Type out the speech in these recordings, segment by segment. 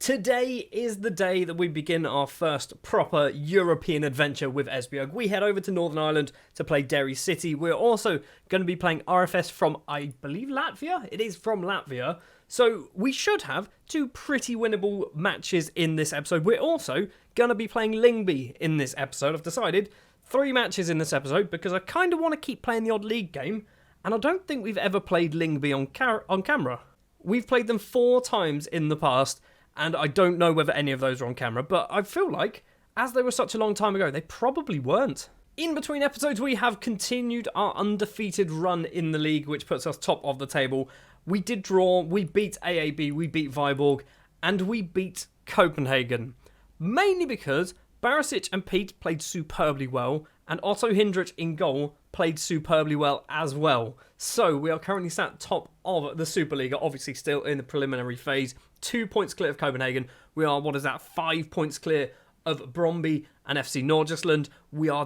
Today is the day that we begin our first proper European adventure with Esbjerg. We head over to Northern Ireland to play Derry City. We're also going to be playing RFS from, I believe, Latvia? It is from Latvia. So we should have two pretty winnable matches in this episode. We're also going to be playing Lingby in this episode. I've decided 3 matches in this episode because I kind of want to keep playing the odd league game. And I don't think we've ever played Lingby on camera. We've played them 4 times in the past. And I don't know whether any of those are on camera, but I feel like, as they were such a long time ago, they probably weren't. In between episodes, we have continued our undefeated run in the league, which puts us top of the table. We did draw, we beat AAB, we beat Viborg, and we beat Copenhagen. Mainly because Barisic and Pete played superbly well, and Otto Hindrich in goal played superbly well as well. So we are currently sat top of the Superliga, obviously still in the preliminary phase. 2 points clear of Copenhagen. We are, 5 points clear of Brøndby and FC Nordsjælland. We are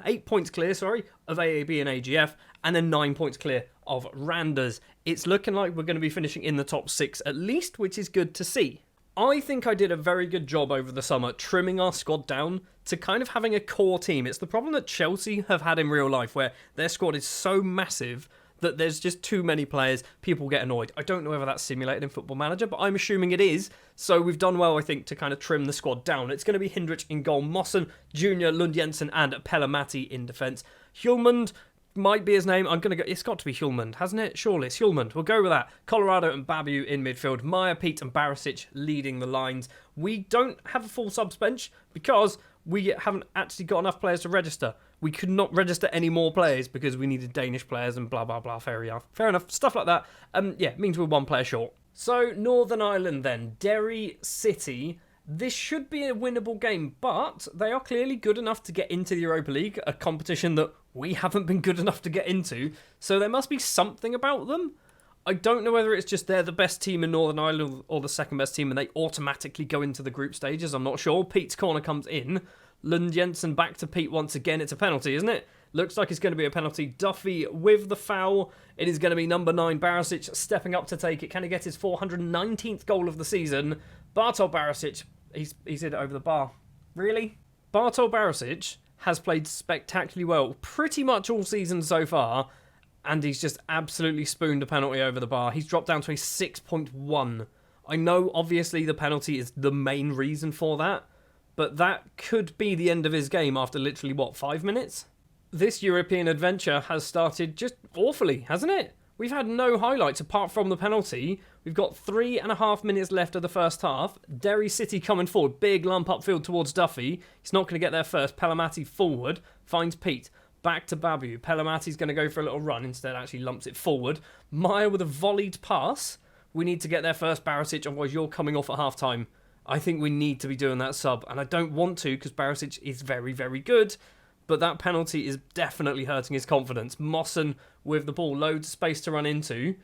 8 points clear, of AAB and AGF, and then 9 points clear of Randers. It's looking like we're going to be finishing in the top 6 at least, which is good to see. I think I did a very good job over the summer trimming our squad down to kind of having a core team. It's the problem that Chelsea have had in real life where their squad is so massive that there's just too many players, people get annoyed. I don't know whether that's simulated in Football Manager, but I'm assuming it is. So we've done well, I think, to kind of trim the squad down. It's going to be Hindrich in goal, Mossen, Junior, Lund Jensen, and Pellemati in defence. Hjulmand might be his name. I'm going to go. It's got to be Hjulmand, hasn't it? Surely it's Hjulmand. We'll go with that. Colorado and Babu in midfield. Meyer, Pete, and Barisic leading the lines. We don't have a full subs bench because we haven't actually got enough players to register. We could not register any more players because we needed Danish players and blah, blah, blah. Fair enough. Stuff like that. It means we're 1 player short. So, Northern Ireland then. Derry City. This should be a winnable game, but they are clearly good enough to get into the Europa League, a competition that we haven't been good enough to get into. So there must be something about them. I don't know whether it's just they're the best team in Northern Ireland or the second best team and they automatically go into the group stages. I'm not sure. Pete's corner comes in. Lund Jensen back to Pete once again. It's a penalty, isn't it? Looks like it's going to be a penalty. Duffy with the foul. It is going to be number 9, Barisic, stepping up to take it. Can he get his 419th goal of the season? Bartol Barisic, he's hit it over the bar. Really? Bartol Barisic has played spectacularly well pretty much all season so far, and he's just absolutely spooned a penalty over the bar. He's dropped down to a 6.1. I know, obviously, the penalty is the main reason for that, but that could be the end of his game after literally, 5 minutes? This European adventure has started just awfully, hasn't it? We've had no highlights apart from the penalty. We've got 3.5 minutes left of the first half. Derry City coming forward. Big lump upfield towards Duffy. He's not going to get there first. Pellemati forward. Finds Pete. Back to Babu. Pellemati's going to go for a little run. Instead, actually lumps it forward. Meyer with a volleyed pass. We need to get there first, Barisic. Otherwise, you're coming off at half-time. I think we need to be doing that sub. And I don't want to because Barisic is very, very good. But that penalty is definitely hurting his confidence. Mossen with the ball, loads of space to run into.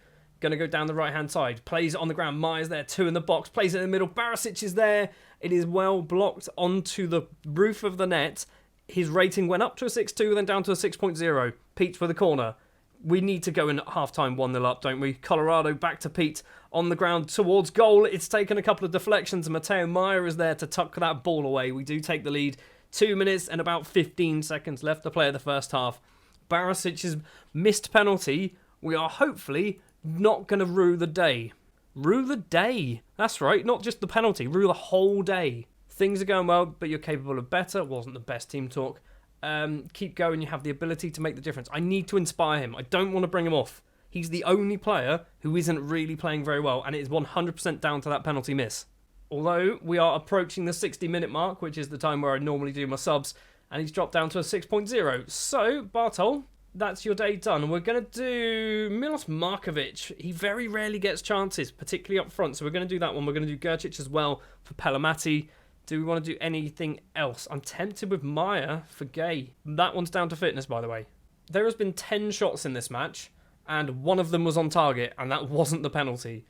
Going to go down the right-hand side. Plays it on the ground. Meyer's there, 2 in the box. Plays it in the middle. Barisic is there. It is well blocked onto the roof of the net. His rating went up to a 6.2, then down to a 6.0. Pete for the corner. We need to go in at half-time 1-0 up, don't we? Colorado back to Pete on the ground towards goal. It's taken a couple of deflections. Mateo Meyer is there to tuck that ball away. We do take the lead. 2 minutes and about 15 seconds left to play in the first half. Barisic's missed penalty. We are hopefully not going to rue the day. Rue the day. That's right, not just the penalty. Rue the whole day. Things are going well, but you're capable of better. Wasn't the best team talk. Keep going. You have the ability to make the difference. I need to inspire him. I don't want to bring him off. He's the only player who isn't really playing very well, and it is 100% down to that penalty miss. Although we are approaching the 60-minute mark, which is the time where I normally do my subs, and he's dropped down to a 6.0. So, Bartol, that's your day done. We're going to do Milos Markovic. He very rarely gets chances, particularly up front, so we're going to do that one. We're going to do Gercic as well for Pellemati. Do we want to do anything else? I'm tempted with Meyer for Gay. That one's down to fitness, by the way. There has been 10 shots in this match, and one of them was on target, and that wasn't the penalty.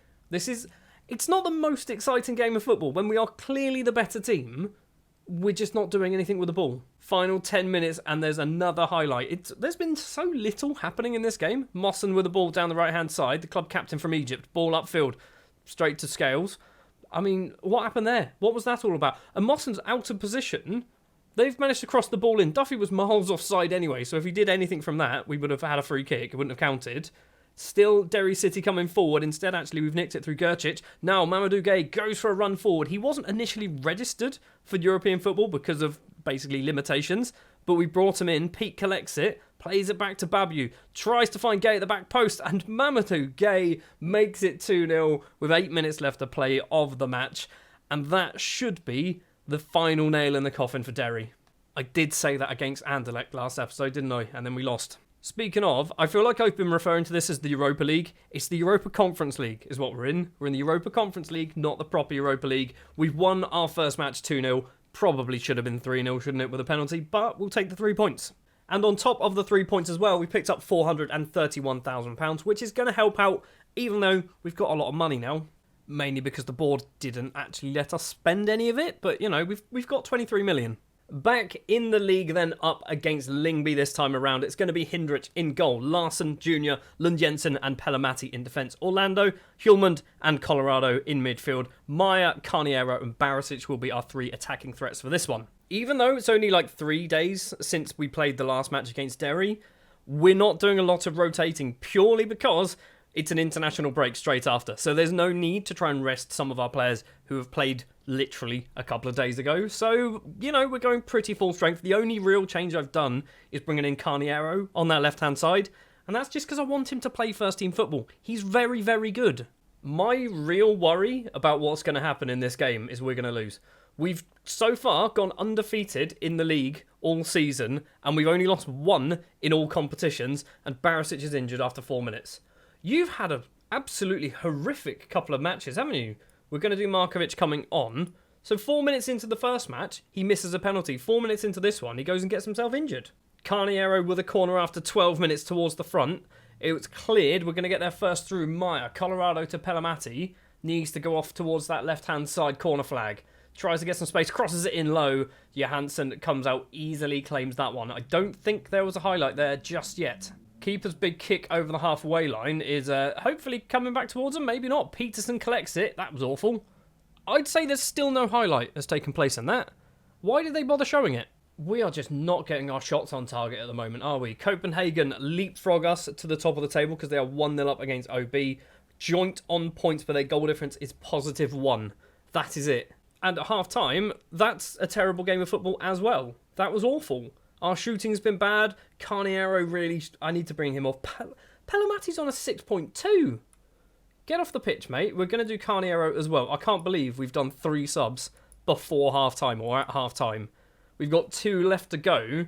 It's not the most exciting game of football. When we are clearly the better team, we're just not doing anything with the ball. Final 10 minutes and there's another highlight. There's been so little happening in this game. Mossen with the ball down the right-hand side, the club captain from Egypt. Ball upfield, straight to Scales. I mean, what happened there? What was that all about? And Mawson's out of position. They've managed to cross the ball in. Duffy was miles offside anyway, so if he did anything from that, we would have had a free kick. It wouldn't have counted. Still, Derry City coming forward. Instead, actually, we've nicked it through Gercic. Now, Mamadou Gueye goes for a run forward. He wasn't initially registered for European football because of, basically, limitations. But we brought him in. Pete collects it, plays it back to Babu, tries to find Gueye at the back post, and Mamadou Gueye makes it 2-0 with 8 minutes left to play of the match. And that should be the final nail in the coffin for Derry. I did say that against Anderlecht last episode, didn't I? And then we lost. Speaking of, I feel like I've been referring to this as the Europa League. It's the Europa Conference League is what we're in. We're in the Europa Conference League, not the proper Europa League. We've won our first match 2-0. Probably should have been 3-0, shouldn't it, with a penalty? But we'll take the 3 points. And on top of the 3 points as well, we picked up £431,000, which is going to help out, even though we've got a lot of money now. Mainly because the board didn't actually let us spend any of it. But, you know, we've got 23 million. Back in the league then, up against Lingby this time around. It's going to be Hindrich in goal, Larsen Jr., Lund Jensen and Pelamati in defence. Orlando, Hjulmand and Colorado in midfield. Maya, Carniero and Barisic will be our 3 attacking threats for this one. Even though it's only like 3 days since we played the last match against Derry, we're not doing a lot of rotating purely because it's an international break straight after. So there's no need to try and rest some of our players who have played literally a couple of days ago. So, you know, we're going pretty full strength. The only real change I've done is bringing in Carniero on that left-hand side. And that's just because I want him to play first-team football. He's very, very good. My real worry about what's going to happen in this game is we're going to lose. We've so far gone undefeated in the league all season, and we've only lost 1 in all competitions, and Barisic is injured after 4 minutes. You've had an absolutely horrific couple of matches, haven't you? We're going to do Markovic coming on. So 4 minutes into the first match, he misses a penalty. 4 minutes into this one, he goes and gets himself injured. Carniero with a corner after 12 minutes towards the front. It was cleared. We're going to get there first through Maya. Colorado to Pelamati. Needs to go off towards that left-hand side corner flag. Tries to get some space, crosses it in low. Johansson comes out easily, claims that one. I don't think there was a highlight there just yet. Keeper's big kick over the halfway line is hopefully coming back towards him. Maybe not. Peterson collects it. That was awful. I'd say there's still no highlight has taken place in that. Why did they bother showing it? We are just not getting our shots on target at the moment, are we? Copenhagen leapfrog us to the top of the table because they are 1-0 up against OB. Joint on points, but their goal difference is +1. That is it. And at half-time, that's a terrible game of football as well. That was awful. Our shooting's been bad. Carniero really... I need to bring him off. Pelamati's on a 6.2. Get off the pitch, mate. We're going to do Carniero as well. I can't believe we've done 3 subs before half-time or at half-time. We've got 2 left to go,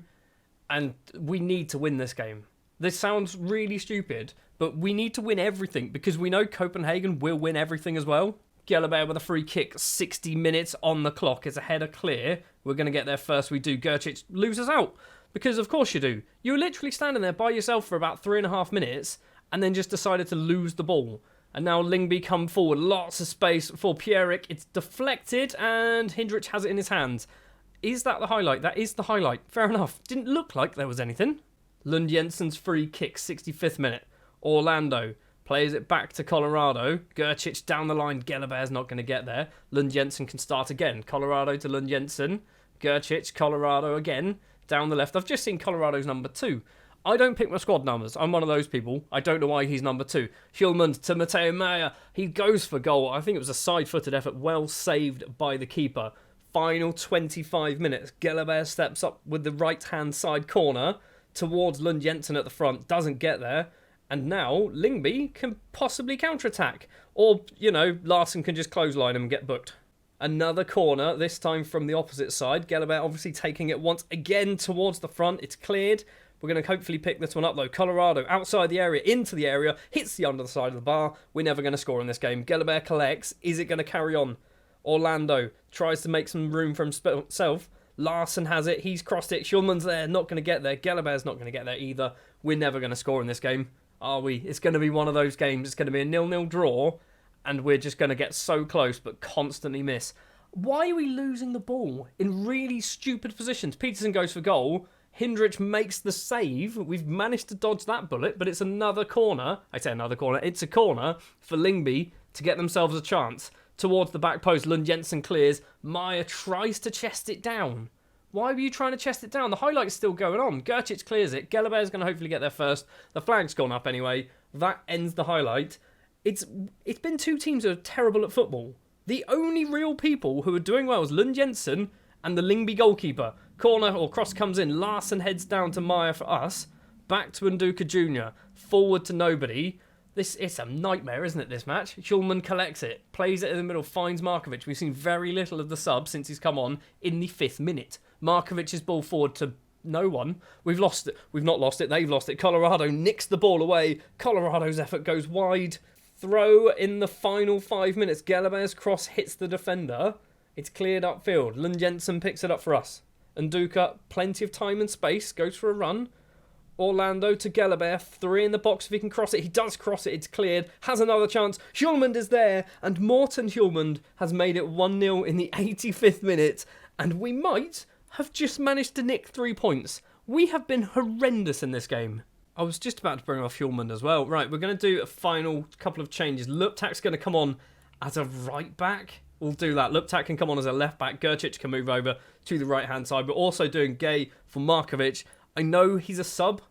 and we need to win this game. This sounds really stupid, but we need to win everything because we know Copenhagen will win everything as well. Gelabert with a free kick, 60 minutes on the clock. It's a header clear. We're going to get there first. We do. Gercic loses out. Because of course you do. You were literally standing there by yourself for about 3.5 minutes and then just decided to lose the ball. And now Lingby come forward. Lots of space for Pierrick. It's deflected and Hindrich has it in his hands. Is that the highlight? That is the highlight. Fair enough. Didn't look like there was anything. Lund Jensen's free kick, 65th minute. Orlando plays it back to Colorado. Gercic down the line. Gelabert's not going to get there. Lund Jensen can start again. Colorado to Lund Jensen. Gercic, Colorado again. Down the left. I've just seen Colorado's number 2. I don't pick my squad numbers. I'm one of those people. I don't know why he's number 2. Hjulmand to Mateo Maya. He goes for goal. I think it was a side-footed effort. Well saved by the keeper. Final 25 minutes. Gelabert steps up with the right-hand side corner towards Lund Jensen at the front. Doesn't get there. And now Lingby can possibly counter-attack. Or, you know, Larsen can just clothesline him and get booked. Another corner, this time from the opposite side. Gelabert obviously taking it once again towards the front. It's cleared. We're going to hopefully pick this one up, though. Colorado outside the area, into the area, hits the under the side of the bar. We're never going to score in this game. Gelabert collects. Is it going to carry on? Orlando tries to make some room for himself. Larsen has it. He's crossed it. Schulman's there. Not going to get there. Gelabert's not going to get there either. We're never going to score in this game, are we? It's going to be one of those games. It's going to be a 0-0 draw, and we're just going to get so close but constantly miss. Why are we losing the ball in really stupid positions? Peterson goes for goal. Hindrich makes the save. We've managed to dodge that bullet, but it's another corner. I say another corner. It's a corner for Lingby to get themselves a chance. towards the back post. Lund Jensen clears. Meyer tries to chest it down. Why were you trying to chest it down? The highlight's still going on. Gercic clears it. Gellerber's going to hopefully get there first. The flag's gone up anyway. That ends the highlight. It's been two teams who are terrible at football. The only real people who are doing well is Lund Jensen and the Lingby goalkeeper. Corner or cross comes in. Larson heads down to Meyer for us. Back to Nduka Jr. Forward to nobody. It's a nightmare, isn't it, this match? Schulman collects it. Plays it in the middle. Finds Markovic. We've seen very little of the sub since he's come on in the 5th minute. Markovic's ball forward to no one. We've lost it. We've not lost it. They've lost it. Colorado nicks the ball away. Colorado's effort goes wide. Throw in the final 5 minutes. Gellerber's cross hits the defender. It's cleared upfield. Lund Jensen picks it up for us. Nduka, plenty of time and space, goes for a run. Orlando to Gellerber, 3 in the box if he can cross it. He does cross it, it's cleared. Has another chance. Hjulmand is there, and Morten Hjulmand has made it 1-0 in the 85th minute. And we might have just managed to nick 3 points. We have been horrendous in this game. I was just about to bring off Hjulmand as well. Right, we're going to do a final couple of changes. Luptak's going to come on as a right back. We'll do that. Luptak can come on as a left back. Gercic can move over to the right hand side. We're also doing Gay for Markovic. I know he's a sub,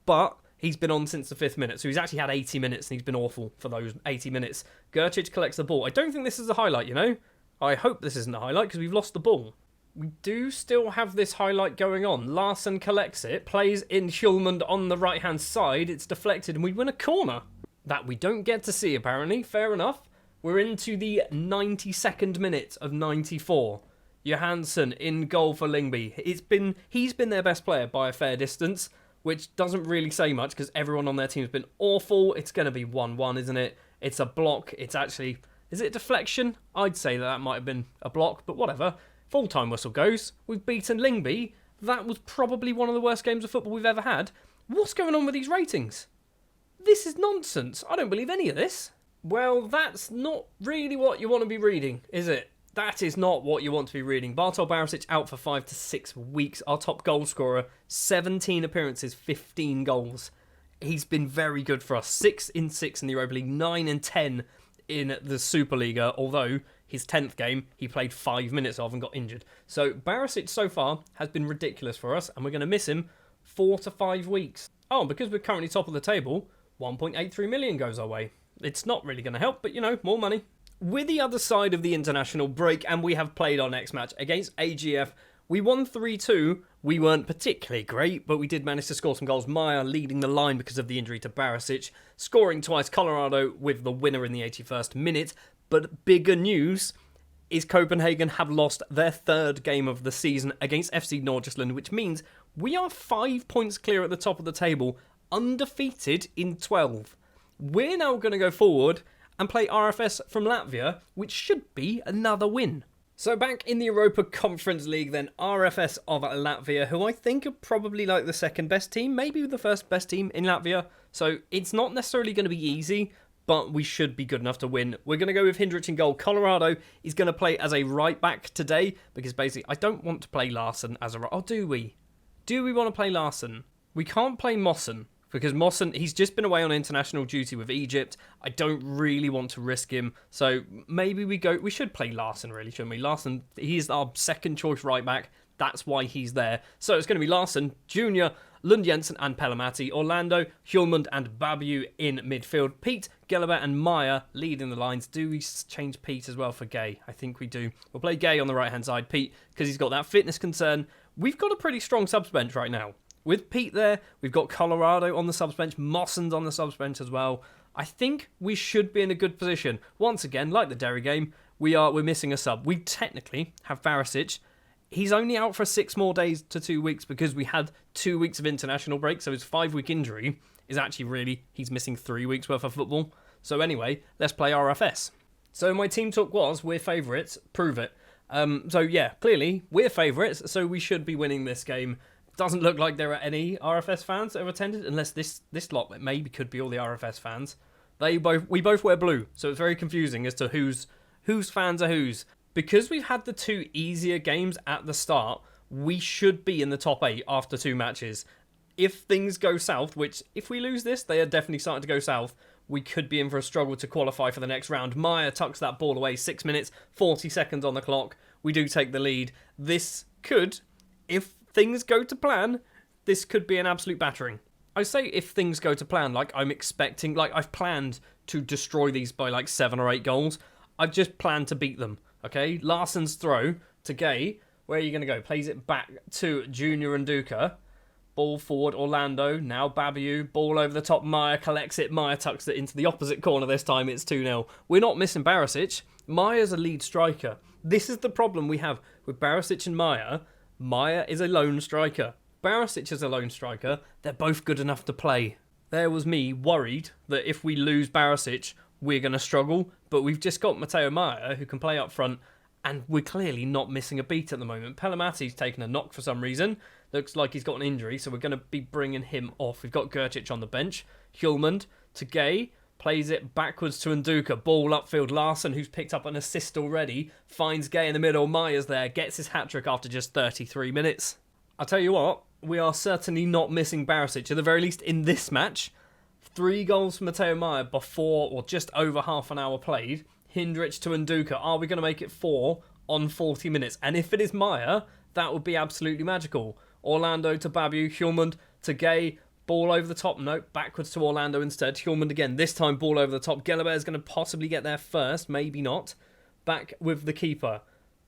but he's been on since the 5th minute. So he's actually had 80 minutes and he's been awful for those 80 minutes. Gercic collects the ball. I don't think this is a highlight, you know. I hope this isn't a highlight because we've lost the ball. We do still have this highlight going on. Larson collects it, plays in Hjulmand on the right hand side. It's deflected and we win a corner. That we don't get to see apparently. Fair enough. We're into the 92nd minute of 94. Johansson in goal for Lingby. He's been their best player by a fair distance, which doesn't really say much because everyone on their team's been awful. It's going to be 1-1, isn't it? It's a block. It's actually... Is it a deflection? I'd say that might have been a block, but whatever. Full-time whistle goes. We've beaten Lingby. That was probably one of the worst games of football we've ever had. What's going on with these ratings? This is nonsense. I don't believe any of this. Well, that's not really what you want to be reading, is it? That is not what you want to be reading. Bartol Barisic out for 5 to 6 weeks. Our top goal scorer, 17 appearances, 15 goals. He's been very good for us. 6 in 6 in the Europa League, 9 and 10 in the Superliga, although his 10th game he played 5 minutes of and got injured. So Barisic so far has been ridiculous for us, and we're going to miss him 4 to 5 weeks. Oh, and because we're currently top of the table, 1.83 million goes our way. It's not really going to help, but, you know, more money. We're the other side of the international break, and we have played our next match against AGF. We won 3-2. We weren't particularly great, but we did manage to score some goals. Meyer leading the line because of the injury to Barisic. Scoring twice, Colorado with the winner in the 81st minute. But bigger news is Copenhagen have lost their 3rd game of the season against FC Nordsjælland, which means we are 5 points clear at the top of the table, undefeated in 12. We're now going to go forward and play RFS from Latvia, which should be another win. So back in the Europa Conference League then, RFS of Latvia, who I think are probably like the second best team, maybe the first best team in Latvia. So it's not necessarily going to be easy, but we should be good enough to win. We're going to go with Hindrich in goal. Colorado is going to play as a right back today, because basically I don't want to play Larson as a right... Oh, do we? Do we want to play Larson? We can't play Mossen. Because Mossen, he's just been away on international duty with Egypt. I don't really want to risk him. So maybe we should play Larson, really, shouldn't we? Larson, he's our second choice right back. That's why he's there. So it's going to be Larson, Junior, Lund Jensen and Pelamati, Orlando, Hjulmand and Babu in midfield. Pete, Gellerber and Meyer leading the lines. Do we change Pete as well for Gay? I think we do. We'll play Gay on the right-hand side. Pete, because he's got that fitness concern. We've got a pretty strong subs bench right now. With Pete there, we've got Colorado on the subs bench, Mossen's on the subs bench as well. I think we should be in a good position. Once again, like the Derry game, we're missing a sub. We technically have Barisic. He's only out for 6 more days to 2 weeks because we had 2 weeks of international break, so his 5-week injury is actually really, he's missing 3 weeks worth of football. So anyway, let's play RFS. So my team talk was, we're favourites, prove it. So yeah, clearly, we're favourites, so we should be winning this game. Doesn't look like there are any RFS fans that have attended, unless this lot maybe could be all the RFS fans. We both wear blue, so it's very confusing as to whose fans are whose. Because we've had the 2 easier games at the start, we should be in the top 8 after 2 matches. If things go south, which if we lose this, they are definitely starting to go south, we could be in for a struggle to qualify for the next round. Meyer tucks that ball away, 6 minutes, 40 seconds on the clock. We do take the lead. This could, if things go to plan, this could be an absolute battering. I say if things go to plan, like I'm expecting, like I've planned to destroy these by like 7 or 8 goals. I've just planned to beat them, okay? Larsson's throw to Gay. Where are you going to go? Plays it back to Junior and Duca. Ball forward, Orlando. Now Babiu. Ball over the top. Meyer collects it. Meyer tucks it into the opposite corner this time. It's 2-0. We're not missing Barisic. Meyer's a lead striker. This is the problem we have with Barisic and Meyer. Meyer is a lone striker. Barisic is a lone striker. They're both good enough to play. There was me worried that if we lose Barisic, we're going to struggle. But we've just got Matteo Meyer, who can play up front, and we're clearly not missing a beat at the moment. Pelamati's taken a knock for some reason. Looks like he's got an injury, so we're going to be bringing him off. We've got Gercic on the bench. Hjulmand to Gay. Plays it backwards to Nduka. Ball upfield. Larsson, who's picked up an assist already, finds Gay in the middle. Meyer's there. Gets his hat-trick after just 33 minutes. I'll tell you what, we are certainly not missing Barisic, at the very least in this match. 3 goals from Matteo Meyer before, or just over half an hour played. Hindrich to Nduka. Are we going to make it 4 on 40 minutes? And if it is Meyer, that would be absolutely magical. Orlando to Babiu. Hjulmand to Gay. Ball over the top. Nope, backwards to Orlando instead. Hjulmand again. This time ball over the top. Gellerberg's going to possibly get there first. Maybe not. Back with the keeper.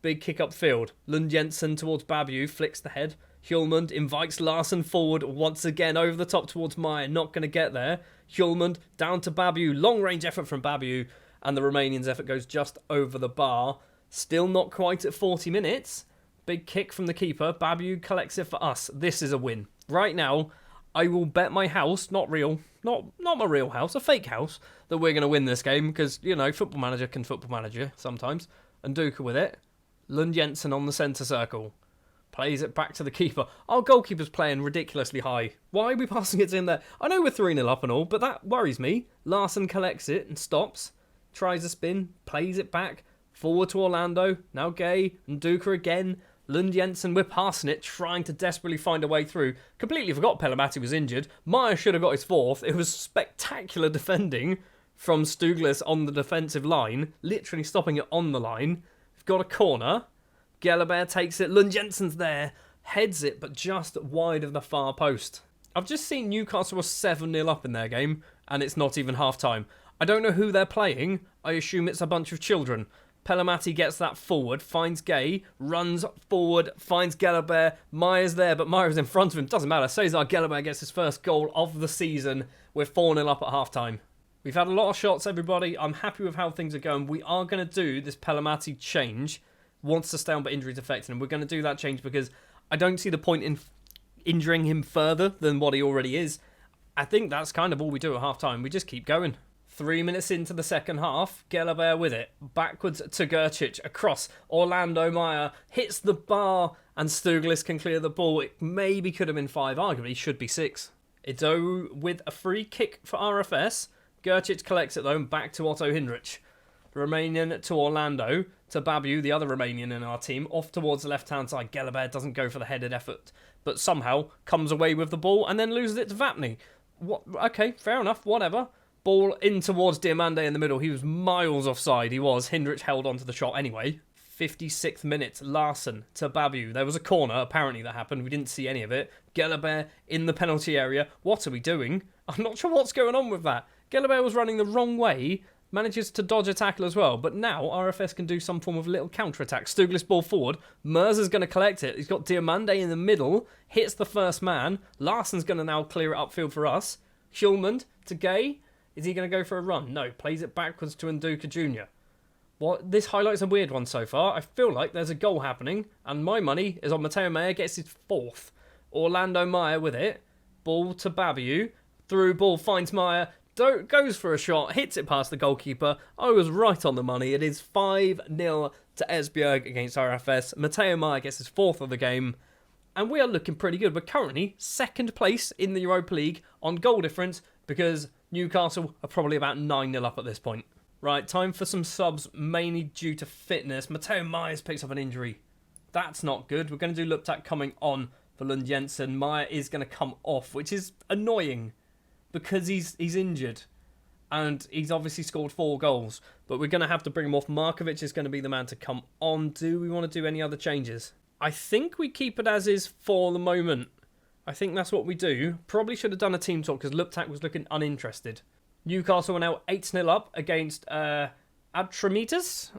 Big kick upfield. Lund Jensen towards Babiu. Flicks the head. Hjulmand invites Larsson forward once again over the top towards Meyer. Not going to get there. Hjulmand down to Babiu. Long range effort from Babiu. And the Romanian's effort goes just over the bar. Still not quite at 40 minutes. Big kick from the keeper. Babiu collects it for us. This is a win. Right now, I will bet my house, not real, not my real house, a fake house, that we're going to win this game because, you know, football manager can football manager sometimes. And Duca with it. Lund Jensen on the centre circle. Plays it back to the keeper. Our goalkeeper's playing ridiculously high. Why are we passing it in there? I know we're 3-0 up and all, but that worries me. Larsson collects it and stops. Tries a spin, plays it back, forward to Orlando, now Gay, and Duca again. Lund Jensen, we're passing it, trying to desperately find a way through. Completely forgot Pelamati was injured. Meyer should have got his 4th. It was spectacular defending from Stuglis on the defensive line, literally stopping it on the line. We've got a corner. Gellerberg takes it, Lund Jensen's there, heads it, but just wide of the far post. I've just seen Newcastle was 7-0 up in their game, and it's not even half-time. I don't know who they're playing. I assume it's a bunch of children. Pelamati gets that forward, finds Gay, runs forward, finds Gellerberg. Meyer's there, but Meyer's in front of him. Doesn't matter. Cesar Gellerberg gets his first goal of the season. We're 4-0 up at half-time. We've had a lot of shots, everybody. I'm happy with how things are going. We are going to do this Pelamati change. Wants to stay on, but injuries affecting him. We're going to do that change because I don't see the point in injuring him further than what he already is. I think that's kind of all we do at half-time. We just keep going. 3 minutes into the second half, Gellerberg with it. Backwards to Gercic, across. Orlando Meyer hits the bar and Stuglis can clear the ball. It maybe could have been 5, arguably should be 6. Ito with a free kick for RFS. Gercic collects it though and back to Otto Hindrich. Romanian to Orlando, to Babiu, the other Romanian in our team, off towards the left-hand side. Gellerberg doesn't go for the headed effort, but somehow comes away with the ball and then loses it to Vapni. What? Okay, fair enough, whatever. Ball in towards Diamande in the middle. He was miles offside. He was. Hindrich held onto the shot anyway. 56th minute. Larsson to Babiu. There was a corner, apparently, that happened. We didn't see any of it. Gellerberg in the penalty area. What are we doing? I'm not sure what's going on with that. Gellerberg was running the wrong way. Manages to dodge a tackle as well. But now RFS can do some form of little counter-attack. Stuglis ball forward. Merzer's going to collect it. He's got Diamande in the middle. Hits the first man. Larsson's going to now clear it upfield for us. Hjulmand to Gay. Is he going to go for a run? No. Plays it backwards to Nduka Jr. What? This highlight's a weird one so far. I feel like there's a goal happening. And my money is on Matteo Meyer. Gets his 4th. Orlando Meyer with it. Ball to Babiu. Through ball finds Meyer. Goes for a shot. Hits it past the goalkeeper. I was right on the money. It is 5-0 to Esbjerg against RFS. Matteo Meyer gets his 4th of the game. And we are looking pretty good. We're currently 2nd place in the Europa League on goal difference because Newcastle are probably about 9-0 up at this point. Right, time for some subs, mainly due to fitness. Matteo Myers picks up an injury. That's not good. We're going to do Luptak coming on for Lund Jensen. Meyer is going to come off, which is annoying because he's injured. and he's obviously scored 4 goals. But we're going to have to bring him off. Markovic is going to be the man to come on. Do we want to do any other changes? I think we keep it as is for the moment. I think that's what we do. Probably should have done a team talk because Luptak was looking uninterested. Newcastle are now 8-0 up against Atramitas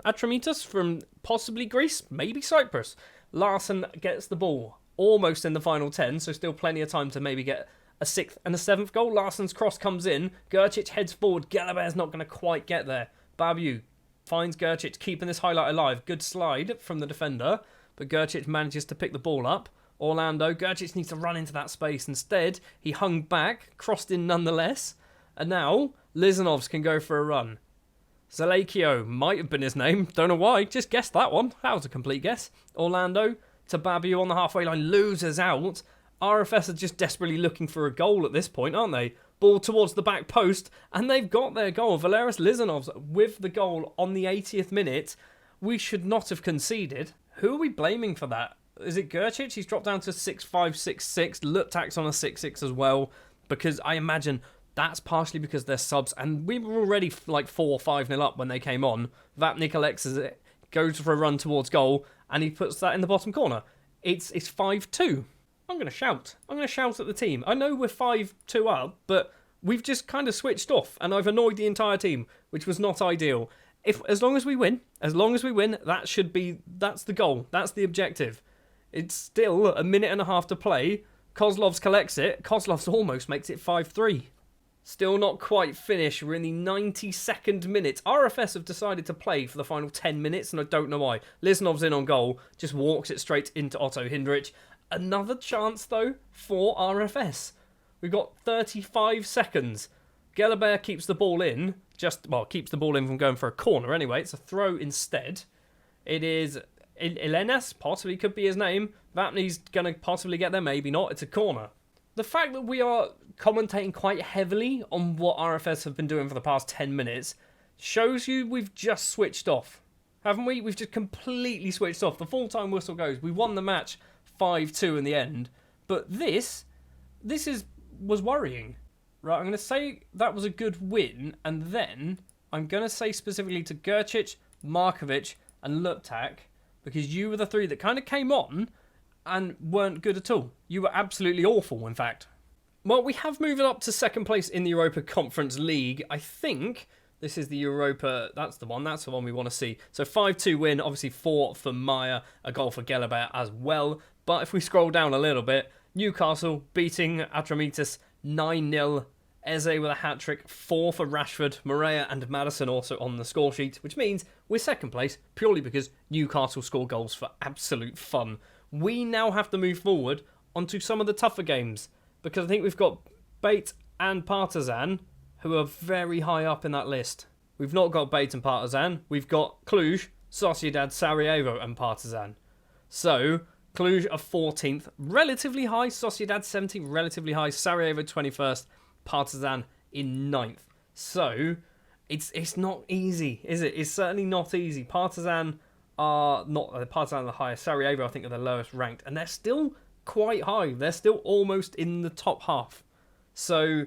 from possibly Greece, maybe Cyprus. Larson gets the ball almost in the final 10, so still plenty of time to maybe get a 6th and a 7th goal. Larson's cross comes in. Gercic heads forward. Galaber's not going to quite get there. Babu finds Gercic, keeping this highlight alive. Good slide from the defender, but Gercic manages to pick the ball up. Orlando, Gercic needs to run into that space. Instead, he hung back, crossed in nonetheless. And now, Lizanovs can go for a run. Zalekio might have been his name. Don't know why. Just guessed that one. That was a complete guess. Orlando to Babu on the halfway line. Loses out. RFS are just desperately looking for a goal at this point, aren't they? Ball towards the back post. And they've got their goal. Valeris Lizanovs with the goal on the 80th minute. We should not have conceded. Who are we blaming for that? Is it Gercic? He's dropped down to 6'5", 6'6". Luptak's on a 6'6" as well. Because I imagine that's partially because they're subs. And we were already like 4 or 5-0 up when they came on. Vapnik Alexis goes for a run towards goal. And he puts that in the bottom corner. It's 5-2. I'm going to shout. I'm going to shout at the team. I know we're 5-2 up. But we've just kind of switched off. And I've annoyed the entire team. Which was not ideal. As long as we win, that's the goal. That's the objective. It's still a minute and a half to play. Kozlovs collects it. Kozlovs almost makes it 5-3. Still not quite finished. We're in the 92nd minute. RFS have decided to play for the final 10 minutes, and I don't know why. Lizanov's in on goal. Just walks it straight into Otto Hindrich. Another chance, though, for RFS. We've got 35 seconds. Gelabert keeps the ball in. Keeps the ball in from going for a corner anyway. It's a throw instead. It is Elenas, possibly could be his name. Vapni's going to possibly get there, maybe not. It's a corner. The fact that we are commentating quite heavily on what RFS have been doing for the past 10 minutes shows you we've just switched off. Haven't we? We've just completely switched off. The full-time whistle goes. We won the match 5-2 in the end. But this was worrying. Right, I'm going to say that was a good win, and then I'm going to say specifically to Gercic, Markovic, and Luptak, because you were the 3 that kind of came on and weren't good at all. You were absolutely awful, in fact. Well, we have moved up to 2nd place in the Europa Conference League. I think this is the Europa, that's the one we want to see. So 5-2 win, obviously 4 for Maya, a goal for Gelabert as well. But if we scroll down a little bit, Newcastle beating Atramitas 9-0. Eze with a hat-trick, 4 for Rashford, Morea and Madison also on the score sheet, which means we're 2nd place purely because Newcastle score goals for absolute fun. We now have to move forward onto some of the tougher games, because I think we've got Bait and Partizan, who are very high up in that list. We've not got Bait and Partizan, we've got Cluj, Sociedad, Sarajevo and Partizan. So, Cluj are 14th, relatively high, Sociedad 17th, relatively high, Sarajevo 21st, Partizan in 9th. So, it's not easy, is it? It's certainly not easy. Partizan are the highest. Sarajevo, I think, are the lowest ranked. And they're still quite high. They're still almost in the top half. So,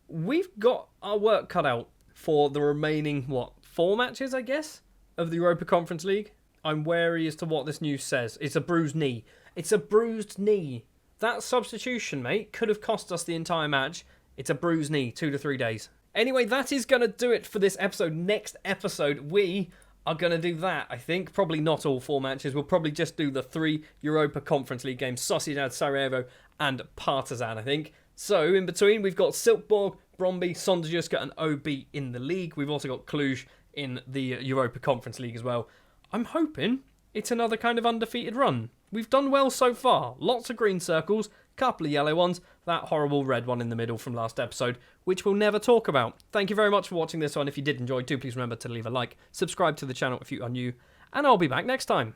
we've got our work cut out for the remaining, 4 matches, I guess, of the Europa Conference League. I'm wary as to what this news says. It's a bruised knee. It's a bruised knee. That substitution, mate, could have cost us the entire match. It's a bruised knee, 2 to 3 days. Anyway, that is going to do it for this episode. Next episode, we are going to do that, I think. Probably not all 4 matches. We'll probably just do the 3 Europa Conference League games. Sociedad, Sarajevo, and Partizan, I think. So, in between, we've got Silkeborg, Brøndby, Sonderjyske, and OB in the league. We've also got Cluj in the Europa Conference League as well. I'm hoping it's another kind of undefeated run. We've done well so far. Lots of green circles, couple of yellow ones, that horrible red one in the middle from last episode, which we'll never talk about. Thank you very much for watching this one. If you did enjoy, do please remember to leave a like, subscribe to the channel if you are new, and I'll be back next time.